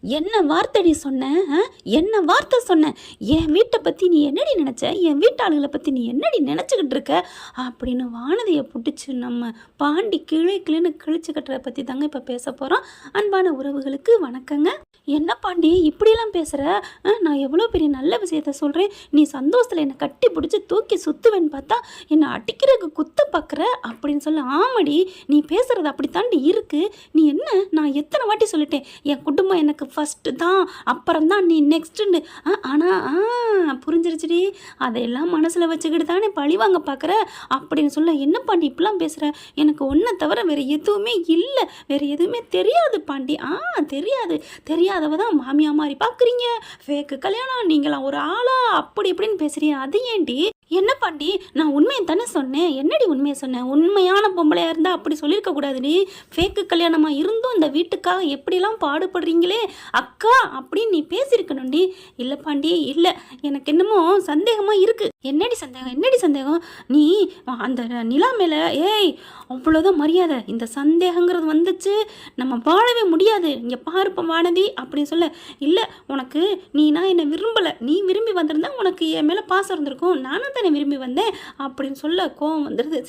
என்ன வார்த்தைடி சொன்ன? என்ன வார்த்தை சொன்ன? என் வீட்டை பற்றி நீ என்னடி நினச்ச? என் வீட்டாளுகளை பற்றி நீ என்னடி நினச்சிக்கிட்டு இருக்க அப்படின்னு வானதியை பிடிச்சி நம்ம பாண்டி கிளை கிளின்னு கிழிச்சு கட்டுறதை பற்றி தாங்க இப்போ பேச போகிறோம். அன்பான உறவுகளுக்கு வணக்கங்க. என்ன பாண்டி இப்படியெல்லாம் பேசுகிற? நான் எவ்வளோ பெரிய நல்ல விஷயத்த சொல்கிறேன், நீ சந்தோஷத்தில் என்னை கட்டி பிடிச்சி தூக்கி சுற்றுவேன்னு பார்த்தா என்னை அடிக்கிறதுக்கு குத்த பார்க்குற அப்படின்னு சொல்ல. ஆமாடி, நீ பேசுகிறது அப்படி தாண்டி இருக்குது. நீ என்ன, நான் எத்தனை வாட்டி சொல்லிட்டேன் என் குடும்பம் எனக்கு ஃபஸ்ட்டு தான், அப்புறம் தான் நீ நெக்ஸ்ட்டுன்னு. ஆனால் புரிஞ்சிருச்சுடி, அதையெல்லாம் மனசில் வச்சுக்கிட்டு தானே பழி வாங்க பார்க்குற அப்படின்னு சொல்ல. என்ன பாண்டி இப்படிலாம் பேசுகிற? எனக்கு ஒன்றை தவிர வேறு எதுவுமே இல்லை, வேறு எதுவுமே தெரியாது பாண்டி. தெரியாதவ தான் மாமியா மாதிரி பார்க்குறீங்க, ஃபேக்கு கல்யாணம், நீங்களாம் ஒரு ஆளா அப்படி இப்படின்னு பேசுறீங்க. அது ஏண்டி? என்ன பாண்டி, நான் உண்மையை தானே சொன்னேன். என்னடி உண்மையை சொன்னேன்? உண்மையான பொம்பளையாக இருந்தால் அப்படி சொல்லியிருக்க கூடாதுடி. ஃபேக்கு கல்யாணமாக இருந்தும் இந்த வீட்டுக்காக எப்படிலாம் பாடுபடுறீங்களே அக்கா அப்படின்னு நீ பேசியிருக்கணும்டி. இல்லை பாண்டி, இல்லை, எனக்கு என்னமோ சந்தேகமாக இருக்குது. என்னடி சந்தேகம்? நீ அந்த நிலா மேலே அவ்வளோதான் மரியாதை. இந்த சந்தேகங்கிறது வந்துச்சு நம்ம வாழவே முடியாது. இங்கே பாருப்ப வானதி அப்படின்னு சொல்ல. இல்லை, உனக்கு நான் என்னை விரும்பலை, நீ விரும்பி வந்திருந்தா உனக்கு என் மேலே பாசம் இருந்திருக்கும், நானும் தானே விரும்பி வந்தேன் அப்படின்னு சொல்ல. கோவம் வந்துடுது.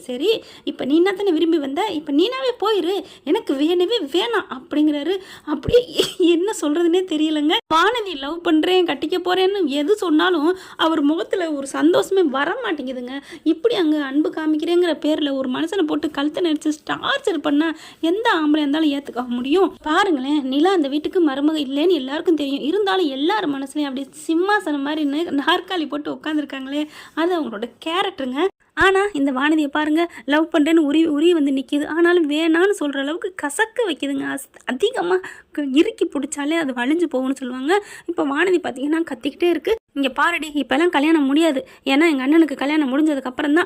சரி, இப்போ நீனா தானே விரும்பி வந்த, இப்போ நீனாவே போயிரு, எனக்கு வேணவே வேணாம் அப்படிங்கிறாரு. அப்படியே என்ன சொல்கிறதுனே தெரியலைங்க. வானதி லவ் பண்ணுறேன் கட்டிக்க போகிறேன்னு எது சொன்னாலும் அவர் முகத்தில் ஒரு சந்தோஷமே வர மாட்டேங்குதுங்க. இப்படி அங்கே அன்பு காமிக்கிறேங்கிற பேரில் ஒரு மனுஷனை போட்டு கழுத்தை நடிச்சு டார்ச்சர் பண்ணால் எந்த ஆம்பளை இருந்தாலும் ஏற்றுக்க முடியும்? பாருங்களேன், நிலா அந்த வீட்டுக்கு மருமக இல்லைன்னு எல்லாருக்கும் தெரியும். இருந்தாலும் எல்லாரும் மனசுலையும் அப்படி சிம்மாசனம் மாதிரி நாற்காலி போட்டு உட்காந்துருக்காங்களே, அது அவங்களோட கேரக்டருங்க. ஆனால் இந்த வானதியை பாருங்கள், லவ் பண்ணுறேன்னு உரி வந்து நிற்கிது. ஆனாலும் வேணான்னு சொல்கிற அளவுக்கு கசக்க வைக்கிதுங்க. அதிகமாக இறுக்கி பிடிச்சாலே அது வளைஞ்சு போகும்னு சொல்லுவாங்க. இப்போ வானதி பார்த்திங்கன்னா கத்திக்கிட்டே இருக்குது. இங்கே பாருடி, இப்போல்லாம் கல்யாணம் முடியாது, ஏன்னா எங்கள் அண்ணனுக்கு கல்யாணம் முடிஞ்சதுக்கு அப்புறம்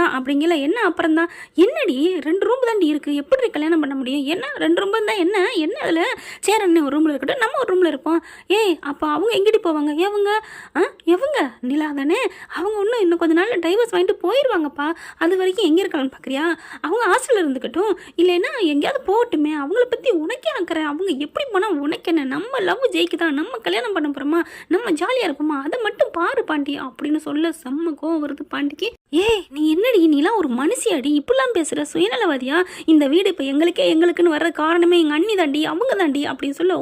தான் அப்படிங்கல. என்ன அப்புறம் தான்? என்னடி 2 ரூம் தாண்டி இருக்குது, எப்படி கல்யாணம் பண்ண முடியும்? என்ன 2 ரூம் தான்? என்ன அதில்? சரி, அண்ணன் ஒரு ரூமில் இருக்கட்டும், நம்ம ஒரு ரூமில் இருப்போம். அப்போ அவங்க எங்கிட்டு போவாங்க? எவங்க நிலா தானே, அவங்க இன்னும் கொஞ்ச நாள் டைவர்ஸ் வாங்கிட்டு போயிடுவாங்கப்பா. அது வரைக்கும் எங்கே இருக்காங்கன்னு பார்க்குறியா? அவங்க ஹாஸ்டலில் இருந்துக்கட்டும், இல்லைன்னா எங்கேயாவது போகட்டுமே. அவங்கள பற்றி உனக்கே ஆக்குறேன். அவங்க எப்படி போனால் உனக்கு என்ன? நம்ம லவ் ஜெயிக்குதான், நம்ம கல்யாணம் பண்ண போகிறோமா, நம்ம ஜாலியாக இருப்போமா, அதை மட்டும் பாரு பாண்டி அப்படின்னு சொல்ல. செம்ம கோவம் வருது பாண்டிக்கு. நீ என்னடி, நீலாம் ஒரு மனுஷியாடி, இப்படிலாம் பேசுகிற? சுயநலவாதியா? இந்த வீடு இப்போ எங்களுக்குன்னு வர்ற காரணமே எங்கள் அண்ணி தாண்டி, அவங்க தாண்டி அப்படின்னு சொல்ல.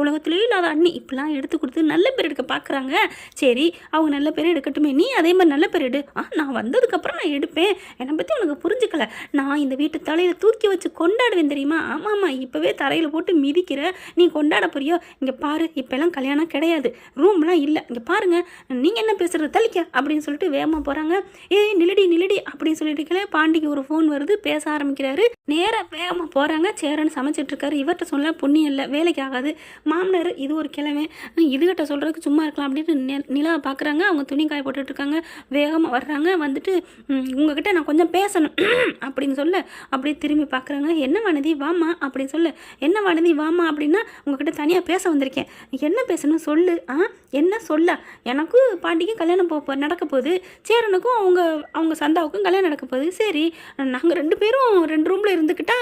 உலகத்திலே இல்லாத அண்ணி இப்படிலாம் எடுத்து கொடுத்து நல்ல பேர் எடுக்க பார்க்குறாங்க. சரி, அவங்க நல்ல பேர் எடுக்கட்டுமே, நீ அதே மாதிரி நல்ல பேர் எடு. நான் வந்ததுக்கப்புறம் நான் எடுப்பேன். என்னை பற்றி உனக்கு புரிஞ்சுக்கல. நான் இந்த வீட்டு தலையில் தூக்கி வச்சு கொண்டாடுவேன் தெரியுமா? ஆமாம், இப்போவே தரையில் போட்டு மிதிக்கிற, நீ கொண்டாட போறியோ? இங்கே பாரு, இப்போல்லாம் கல்யாணம் கிடையாது, ரூம்லாம் இல்லை, இங்கே பாருங்க, நீங்கள் என்ன பேசுகிறது, தலிக்க அப்படின்னு சொல்லிட்டு வேகமாக போகிறாங்க. நிலடி அப்படின்னு சொல்லிட்டு பாண்டிக்கு ஒரு ஃபோன் வருது, பேச ஆரம்பிக்கிறாரு. நேராக வேகமாக போகிறாங்க. சேரன்னு சமைச்சிட்டு இருக்காரு. இவர்கிட்ட சொல்ல புண்ணியம் இல்லை, வேலைக்கு ஆகாது. மாமனார் இது ஒரு கிழமை, இதுகிட்ட சொல்கிறதுக்கு சும்மா இருக்கலாம் அப்படின்னு நிலா பார்க்குறாங்க. அவங்க துணி காய போட்டுட்ருக்காங்க. வேகமாக வர்றாங்க. வந்துட்டு உங்ககிட்ட நான் கொஞ்சம் பேசணும் அப்படின்னு சொல்ல. அப்படியே திரும்பி பார்க்குறாங்க. என்ன வானதி வாமா அப்படின்னு சொல்ல. என்ன வானதி வாமா அப்படின்னா, உங்ககிட்ட தனியாக பேச வந்திருக்கேன். என்ன பேசணும் சொல்லு. என்ன சொல்ல? எனக்கு பாண்டிக்கும் கல்யாணம் நடக்க போகுது, சேரனுக்கும் அவங்க சந்தாவுக்கும் கல்யாணம் நடக்க போகுது. சரி, நாங்கள் 2 பேரும் 2 ரூமில் இருந்துக்கிட்டா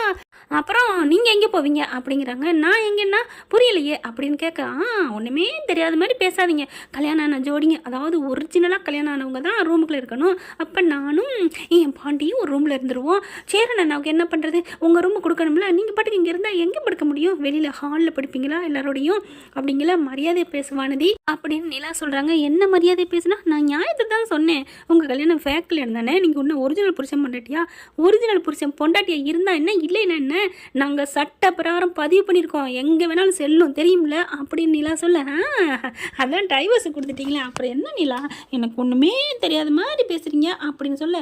அப்புறம் நீங்கள் எங்கே போவீங்க அப்படிங்கிறாங்க. நான் எங்கன்னா புரியலையே அப்படின்னு கேட்க. ஒன்றுமே தெரியாத மாதிரி பேசாதீங்க. கல்யாணம் ஆன ஜோடிங்க, அதாவது ஒரிஜினலாக கல்யாணம் ஆனவங்க தான் ரூமுக்குள்ளே இருக்கணும். அப்போ நானும் என் பாண்டியும் ஒரு ரூமில் இருந்துருவோம். சேரன் அண்ணாவுக்கு என்ன பண்ணுறது? உங்கள் ரூமு கொடுக்கணும்ல, நீங்கள் பாட்டுக்கு இங்கே இருந்தால் எங்கே படுக்க முடியும்? வெளியில் ஹாலில் படுப்பீங்களா எல்லாரோடையும் அப்படிங்களா? மரியாதை பேசுவானதி அப்படின்னு நிலா சொல்கிறாங்க. என்ன மரியாதை பேசுனா? நான் நியாயத்தை தான் சொன்னேன். உங்கள் கல்யாணம் ஃபேக் கல்யாணம் தானே, நீங்கள் இன்னும் ஒரிஜினல் புருஷன் பொண்டாட்டியா? ஒரிஜினல் புருஷன் பொண்டாட்டியா இருந்தால் என்ன, இல்லைன்னா என்ன? நாங்கள் சட்ட பிரகாரம் பதிவு பண்ணியிருக்கோம், எங்கே வேணாலும் செல்லும் தெரியும்ல அப்படின்னு நிலா சொல்ல. அதான் டைவர்ஸ் கொடுத்துட்டீங்களா, அப்புறம் என்ன நிலா எனக்கு ஒன்றுமே தெரியாத மாதிரி பேசுகிறீங்க அப்படின்னு சொல்ல.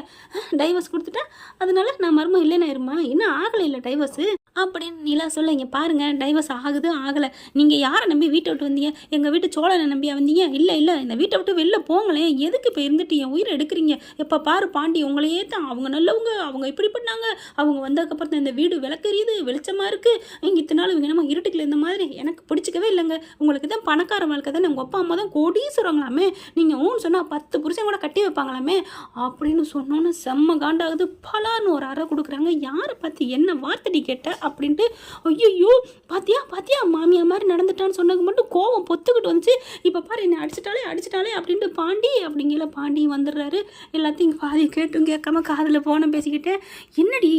டைவர்ஸ் கொடுத்துட்டா அதனால நான் மருமக இல்லைன்னா இருமா, இன்னும் ஆகலை இல்லை டைவர்ஸு அப்படின்னு நிலா சொல்ல. இங்கே பாருங்கள், டைவர்ஸ் ஆகலை. நீங்கள் யாரை நம்பி வீட்டை விட்டு வந்தீங்க? எங்கள் வீட்டு சோழனை நம்பியா வந்தீங்க? இல்லை இந்த வீட்டை விட்டு வெளில போங்களேன். எதுக்கு இப்போ இருந்துட்டு என் உயிரை எடுக்கிறீங்க? எப்போ பாரு பாண்டி உங்களையே தான், அவங்க நல்லவங்க, அவங்க இப்படி பண்ணாங்க, அவங்க வந்ததுக்கப்புறம் தான் இந்த வீடு விளக்கறியுது, வெளிச்சமாக இருக்குது, இங்கே இத்தனை நாள் இவங்க நம்ம இருட்டுக்குள்ள இந்த மாதிரி எனக்கு பிடிச்சிக்கவே இல்லைங்க. உங்களுக்கு தான் பணக்கார வாழ்க்கை தானே, உங்கள் அப்பா அம்மா தான் கோடீஸ்வரங்களாமே, நீங்கள் ஊன்னு சொன்னால் 10 புருஷன் கூட கட்டி வைப்பாங்களாமே அப்படின்னு சொன்னோன்னு செம்ம காண்டாகுது. பலான்னு ஒரு அறை கொடுக்குறாங்க. யாரை பார்த்து என்ன வார்த்தடி கேட்ட அப்படின்ட்டு. ஐயோ பாத்தியா மாமியா மாதிரி வேணாம்னு சொன்னதுக்கு மட்டும் கோவம் பொத்துக்கிட்டு வந்துச்சு. இப்போ பாரு என்னை அடிச்சிட்டாலே அப்படின்ட்டு பாண்டி அப்படிங்கிற பாண்டி வந்துடுறாரு. எல்லாத்தையும் பாதி கேட்டும் கேட்காம காதில் போன பேசிக்கிட்டேன்.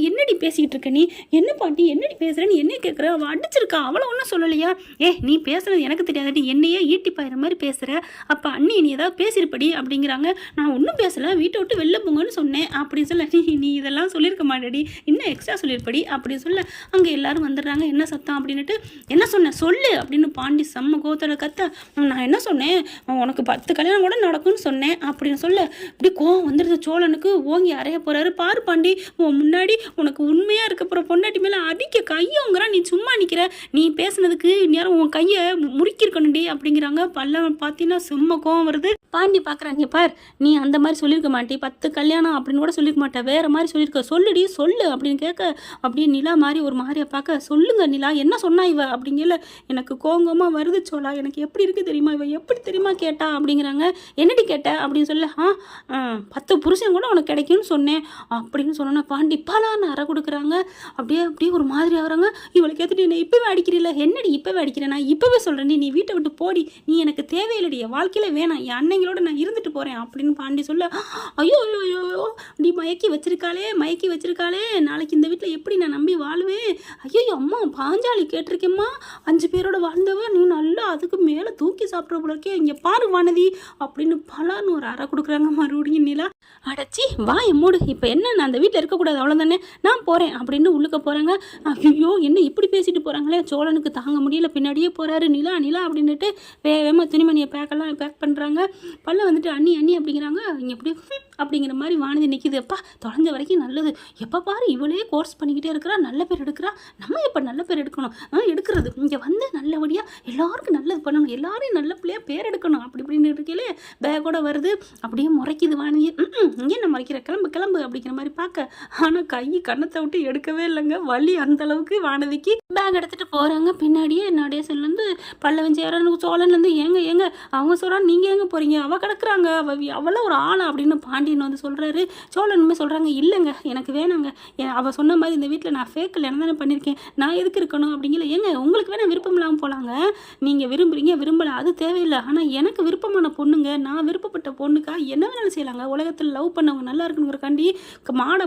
என்னடி பேசிக்கிட்டு இருக்க நீ? என்ன பாண்டி என்னடி பேசுகிறேன்னு என்ன கேட்குற? அவள் அடிச்சிருக்கா, அவளை ஒன்றும் சொல்லலையா? நீ பேசுறது எனக்கு தெரியாதடி, என்னையே ஈட்டி பாயிற மாதிரி பேசுகிற. அப்போ அண்ணி நீ ஏதாவது பேசியிருப்படி அப்படிங்கிறாங்க. நான் ஒன்றும் பேசலை, வீட்டை விட்டு வெளில போங்கன்னு சொன்னேன் அப்படின்னு சொல்ல, நீ இதெல்லாம் சொல்லியிருக்க மாட்டேடி, இன்னும் எக்ஸ்ட்ரா சொல்லியிருப்படி அப்படின்னு சொல்ல அங்கே எல்லாரும் வந்துடுறாங்க. என்ன சத்தம் அப்படின்னுட்டு, என்ன சொன்னேன் சொல்லு அப்படின்னு பாண்டி செம்ம கோத்தோட கத்த. நான் என்ன சொன்னேன், உனக்கு 10 கல்யாணம் கூட நடக்கும்னு சொன்னேன் அப்படின்னு சொல்ல இப்படி கோவம் வந்துடுது சோழனுக்கு. ஓங்கி அறைய போகிறாரு. பாரு பாண்டி, உன் முன்னாடி உனக்கு உண்மையாக இருக்க போகிற பொண்டாட்டி மேலே அடிக்க கையோங்கிறான், நீ சும்மா நிற்கிற, நீ பேசுனதுக்கு நேரம் உன் கையை முறுக்கிருக்கணும்டி அப்படிங்கிறாங்க. பல்லவன் பார்த்தீங்கன்னா செம்ம கோவம் வருது. பாண்டி பார்க்குறாங்க, பார் நீ அந்த மாதிரி சொல்லியிருக்க மாட்டி, 10 கல்யாணம் அப்படின்னு கூட சொல்லியிருக்க மாட்டேன், வேறு மாதிரி சொல்லியிருக்க, சொல்லுடி சொல்லு அப்படின்னு கேட்க அப்படியே நிலா மாதிரி ஒரு மாதிரியை பார்க்க, சொல்லுங்க நிலா என்ன சொன்னா இவ அப்படிங்கல. எனக்கு கோங்கமாக வருது சோழா, எனக்கு எப்படி இருக்குது தெரியுமா, இவ எப்படி தெரியுமா கேட்டா அப்படிங்கிறாங்க. என்னடி கேட்ட அப்படின்னு சொல்ல, 10 புருஷன் கூட உனக்கு கிடைக்கும்னு சொன்னேன் அப்படின்னு சொன்னோன்னா பாண்டி பலான்னு அறை கொடுக்குறாங்க. அப்படியே ஒரு மாதிரி ஆகிறாங்க. இவளுக்கு ஏற்றுட்டு என்ன இப்போவே அடிக்கிறீல்ல, என்னடி இப்போவே அடிக்கிறேன், நான் இப்போவே சொல்கிறேன், நீ வீட்டை விட்டு போடி, நீ எனக்கு தேவையில்லடி, என் வாழ்க்கையில் வேணாம், என் அன்னைங்களோட நான் இருந்துட்டு போகிறேன் அப்படின்னு பாண்டி சொல்ல, ஐயோ நீ மயக்கி வச்சிருக்காளே, நாளைக்கு இந்த வீட்டில் எப்படி நான் நம்பி வாழ்வேன், ஐயோ அம்மா பாஞ்சாலி கேட்டிருக்கேம்மா, 5 பேரோட வாழ்ந்தவ நீ நல்லா அதுக்கு மேலே தூக்கி சாப்பிட்ற போல இருக்கே, இங்கே பாரு வானதி அப்படின்னு பலான்னு ஒரு அறை கொடுக்குறாங்க. மறுபடியும் நிலா அடைச்சி வாய மூடு, இப்போ என்ன நான் அந்த வீட்டில் இருக்கக்கூடாது அவ்வளோதானே, நான் போகிறேன் அப்படின்னு உள்ளுக்க போகிறாங்க. ஐயோ என்ன இப்படி பேசிட்டு போகிறாங்களே, சோழனுக்கு தாங்க முடியல, பின்னாடியே போகிறாரு. நிலா அப்படின்ட்டு வேகமாக துணிமணியை பேக் பண்ணுறாங்க. பல்ல வந்துட்டு அண்ணி அப்படிங்கிறாங்க. இங்கே எப்படி அப்படிங்கிற மாதிரி வானதி நிற்கிது. எப்பா தொலைஞ்ச வரைக்கும் நல்லது, எப்போ பாரு இவளே கோர்ஸ் பண்ணிக்கிட்டே இருக்கிறா, நல்ல பேர் எடுக்கிறா, நம்ம எப்போ நல்ல பேர் எடுக்கணும், எடுக்கிறது இங்கே வந்து நல்லபடியாக எல்லாருக்கும் நல்லது பண்ணணும், எல்லாரையும் நல்ல பிள்ளையாக பேர் எடுக்கணும் அப்படி இப்படின்னு இருக்கையிலே பேக்கோட வருது. அப்படியே முறைக்குது வானதி. இங்கே என்ன மறைக்கிற, கிளம்பு அப்படிங்கிற மாதிரி பார்க்க, ஆனால் கண்ணத்தை விட்டு எடுக்கவே இல்லைங்க, வலி அந்த அளவுக்கு வானதிக்கு. பேக் எடுத்துகிட்டு போகிறாங்க. பின்னாடியே நடேசன்லேருந்து பல்லவன் சேரன் சோழன்லேருந்து ஏங்க அவங்க சொல்கிறாங்க, நீங்கள் எங்கே போகிறீங்க, அவள் கிடக்குறாங்க, அவளாம் ஒரு ஆளா அப்படின்னு பாண்டியன் வந்து சொல்கிறாரு. சோழனுமே சொல்கிறாங்க, இல்லைங்க எனக்கு வேணாங்க, அவள் சொன்ன மாதிரி இந்த வீட்டில் நான் ஃபேக் கல்யாணம் தானே பண்ணியிருக்கேன், நான் எதுக்கு இருக்கணும் அப்படிங்கிற. ஏங்க உங்களுக்கு வேணால் விருப்பம் இல்லாமல் போகலாங்க, நீங்கள் விரும்புகிறீங்க விரும்பலை அது தேவையில்லை, ஆனால் எனக்கு விருப்பமான பொண்ணுங்க, நான் விருப்பப்பட்ட பொண்ணுக்கா என்ன வேணாலும் செய்யலாங்க. உலகத்தில் லவ் பண்ணவங்க நல்லா இருக்கணுங்கிறக்காண்டி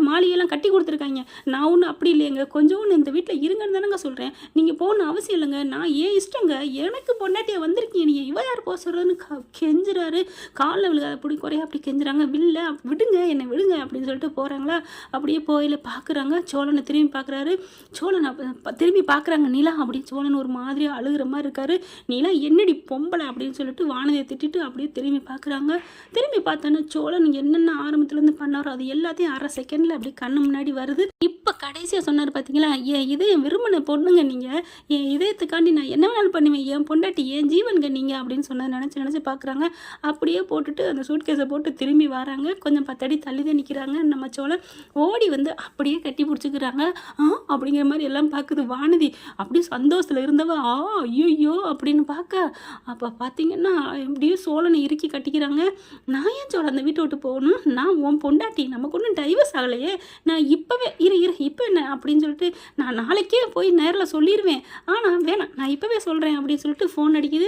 மாளிகையெல்லாம் கட்டி கொடுத்துருக்காங்க. நான் ஒன்றும் அப்படி இல்லைங்க, கொஞ்சோன்னு இந்த வீட்டில் இருங்கன்னு தானேங்க சொல்கிறேன், நீங்கள் போகணும் அவசியம் இல்லைங்க, நான் ஏன் இஷ்டங்க, எனக்கு பொண்டாட்டியை வந்திருக்கீங்க, நீங்கள் இவ யார் போக சொல்கிறதுன்னு கெஞ்சுறாரு. காலில் விழுகாத அப்படி குறையா அப்படி கெஞ்சுறாங்க. விடுங்க என்னை விடுங்க அப்படின்னு சொல்லிட்டு போகிறாங்களா. அப்படியே போயில பார்க்குறாங்க. சோழனை திரும்பி பார்க்குறாரு. சோழனை திரும்பி பார்க்குறாங்க நிலா. அப்படி சோழன் ஒரு மாதிரியாக அழுகிற மாதிரி இருக்காரு. நிலா என்னடி பொம்பளை அப்படின்னு சொல்லிட்டு வானதியை திட்டிட்டு அப்படியே திரும்பி பார்க்குறாங்க. திரும்பி பார்த்தோன்னா சோழன் என்னென்ன ஆரம்பத்துலேருந்து பண்ணாரோ அது எல்லாத்தையும் அரை செகண்டில் அப்படி கண்ணு முன்னாடி வருது. இப்போ கடைசியாக சொன்னார் பார்த்தீங்களா, என் இதயம் விரும்பின பொண்ணுங்க நீங்கள், என் இதயத்துக்காண்டி நான் என்ன வேணாலும் பண்ணுவேன், என் பொண்டாட்டி என் ஜீவன்க நீங்கள் அப்படின்னு சொன்னதை நினச்சி பார்க்குறாங்க. அப்படியே போட்டுட்டு அந்த சூட்கேஸை போட்டு திரும்பி வராங்க. கொஞ்சம் 10 அடி தள்ளி தான் நிற்கிறாங்க. நம்ம சோழன் ஓடி வந்து அப்படியே கட்டி பிடிச்சிக்கிறாங்க. அப்படிங்கிற மாதிரி எல்லாம் பார்க்குது வானதி. அப்படியே சந்தோஷத்தில் இருந்தவ ஐயோ அப்படின்னு பார்க்க, அப்போ பார்த்தீங்கன்னா எப்படியே சோழனை இறுக்கி கட்டிக்கிறாங்க. நான் ஏன் சோழன் அந்த வீட்டை விட்டு போகணும், நான் உன் பொண்டாட்டி, நமக்கு ஒன்றும் டைவர்ஸ் ஆகலையே, நான் இப்போவே இப்போ என்ன அப்படின்னு சொல்லிட்டு நான் நாளைக்கே போய் நேரில் சொல்லிடுவேன், ஆனால் வேணாம் நான் இப்போவே சொல்கிறேன் அப்படின்னு சொல்லிட்டு ஃபோன் அடிக்குது.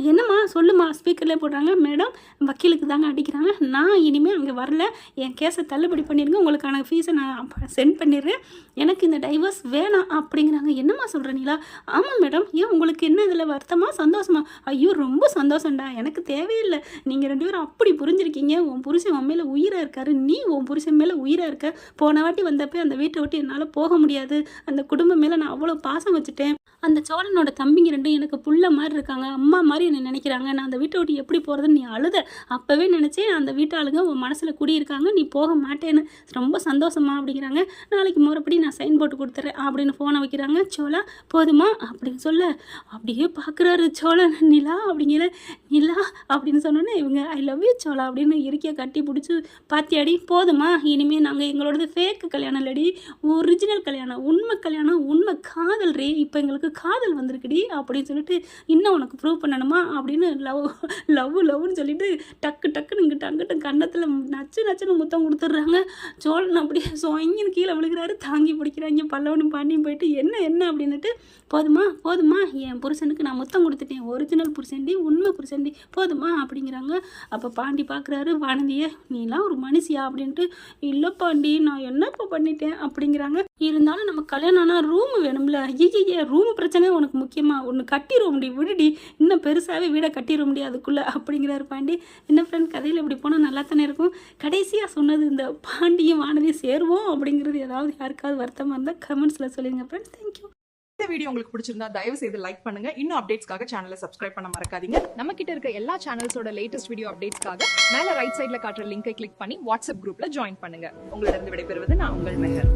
என்னம்மா சொல்லுமா ஸ்பீக்கர்லேயே போடுறாங்க. மேடம் வக்கீலுக்கு தாங்க அடிக்கிறாங்க, நான் இனிமேல் அங்கே வரல, என் கேஸை தள்ளுபடி பண்ணிடுங்க, உங்களுக்கான ஃபீஸை நான் சென்ட் பண்ணிடுறேன், எனக்கு இந்த டைவர்ஸ் வேணாம் அப்படிங்கிறாங்க. என்னம்மா சொல்கிறீங்களா? ஆமாம் மேடம், ஏன் உங்களுக்கு என்ன இதில் வருத்தமா சந்தோஷமா? ஐயோ ரொம்ப சந்தோஷம்டா, எனக்கு தேவையில்லை, நீங்கள் 2 பேரும் அப்படி புரிஞ்சிருக்கீங்க, உன் புருஷன் உன் மேலே உயிராக இருக்காரு, நீ உன் புருஷன் மேலே உயிராக இருக்க, போன வாட்டி வந்தப்போ அந்த வீட்டை விட்டு என்னால் போக முடியாது, அந்த குடும்பம் மேலே நான் அவ்வளோ பாசம் வச்சுட்டேன், அந்த சோழனோட தம்பிங்க 2 எனக்கு புள்ள மாதிரி இருக்காங்க, அம்மா மாதிரி என்னை நினைக்கிறாங்க, நான் அந்த வீட்டை விட்டு எப்படி போகிறதுன்னு நீ அழுத, அப்போவே நினச்சேன் அந்த வீட்டாளுங்க உன் மனசில் குடியிருக்காங்க, நீ போக மாட்டேன்னு, ரொம்ப சந்தோஷமா அப்படிங்கிறாங்க. நாளைக்கு முறைப்படி நான் சைன் போட்டு கொடுத்துட்றேன் அப்படின்னு ஃபோனை வைக்கிறாங்க. சோழா போதுமா அப்படின்னு சொல்ல அப்படியே பார்க்குறாரு சோழன். நிலா அப்படிங்கிற நிலா அப்படின்னு சொன்னோன்னே இவங்க ஐ லவ் யூ சோழா அப்படின்னு இறுக்கிய கட்டி பிடிச்சி, பாத்தியாடி போதுமா, இனிமேல் நாங்கள் எங்களோடது ஃபேக்கு கல்யாணம் இல்லடி, ஒரிஜினல் கல்யாணம், உண்மை கல்யாணம், உண்மை காதல் ரே, இப்போ எங்களுக்கு காதல் வந்திருக்குடி அப்படின்னு சொல்லிட்டு, இன்னும் உனக்கு ப்ரூவ் பண்ணணுமா அப்படின்னு லவ்னு சொல்லிட்டு டக்குன்னு இங்கிட்ட அங்கிட்ட கன்னத்தில் நச்சுன்னு முத்தம் கொடுத்துட்றாங்க. சோழன் அப்படியே சொங்கின்னு கீழே விழுகிறாரு. தாங்கி பிடிக்கிறாங்க. பல்லவனும் பாண்டியும் போயிட்டு என்ன அப்படின்னுட்டு, போதுமா என் புருஷனுக்கு நான் முத்தம் கொடுத்துட்டேன், ஒரிஜினல் புருஷன்டி, உண்மை புருஷன்டி, போதுமா அப்படிங்கிறாங்க. அப்போ பாண்டி பார்க்குறாரு வானதியை, நீலாம் ஒரு மனுஷியா அப்படின்ட்டு. இல்லை பாண்டி நான் என்னப்பா பண்ணிட்டேன் அப்படிங்கிறாங்க. இருந்தாலும் நம்ம கல்யாணம் ஆனால் ரூம் வேணும்ல. ஐயே ரூம் பிரச்சனை உனக்கு முக்கியமாக, ஒன்று கட்டிடுவோம் முடி விடுடி, இன்னும் பெருசாகவே வீடை கட்டிட முடியாதுக்குள்ளே அப்படிங்கிறாரு பாண்டி. என்ன ஃப்ரெண்ட் கதையில் இப்படி போனால் நல்லா தானே இருக்கும். கடைசியாக சொன்னது இந்த பாண்டியும் வானதியும் சேருவோம் அப்படிங்கிறது ஏதாவது யாருக்காவது வருத்தமாக இருந்தால் கமெண்ட்ஸில் சொல்லுங்க ஃப்ரெண்ட்ஸ். தேங்க்யூ. இந்த வீடியோ உங்களுக்கு பிடிச்சிருந்தா தயவு செய்து லைக் பண்ணுங்க. இன்னும் அப்டேட்ஸ்க்காக சேனலை சப்ஸ்கிரைப் பண்ண மறக்காதீங்க. நம்ம கிட்ட இருக்க எல்லா சேனல்ஸோட லேட்டஸ்ட் வீடியோ அப்டேட்ஸ்க்காக மேல ரைட் சைடுல காட்டுற லிங்கை கிளிக் பண்ணி வாட்ஸ்அப் குரூப்ல ஜாயின் பண்ணுங்க. உங்களிடம் விடைபெறுவது நான் உங்கள் மெஹர்.